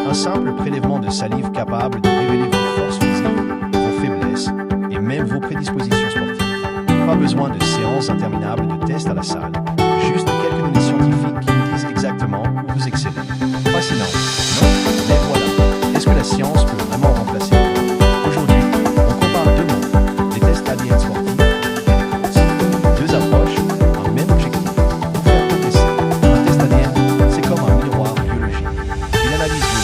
Un simple prélèvement de salive capable de révéler vos forces physiques, vos faiblesses et même vos prédispositions sportives. Pas besoin de séances interminables de tests à la salle, juste quelques données scientifiques qui vous disent exactement où vous excellez. Fascinant, non? Mais voilà, est-ce que la science peut vraiment remplacer Aujourd'hui, on compare deux mondes, les tests ADN sportifs, deux approches, un même objectif, pour faire progresser. Un test ADN, c'est comme un miroir biologique. Il analyse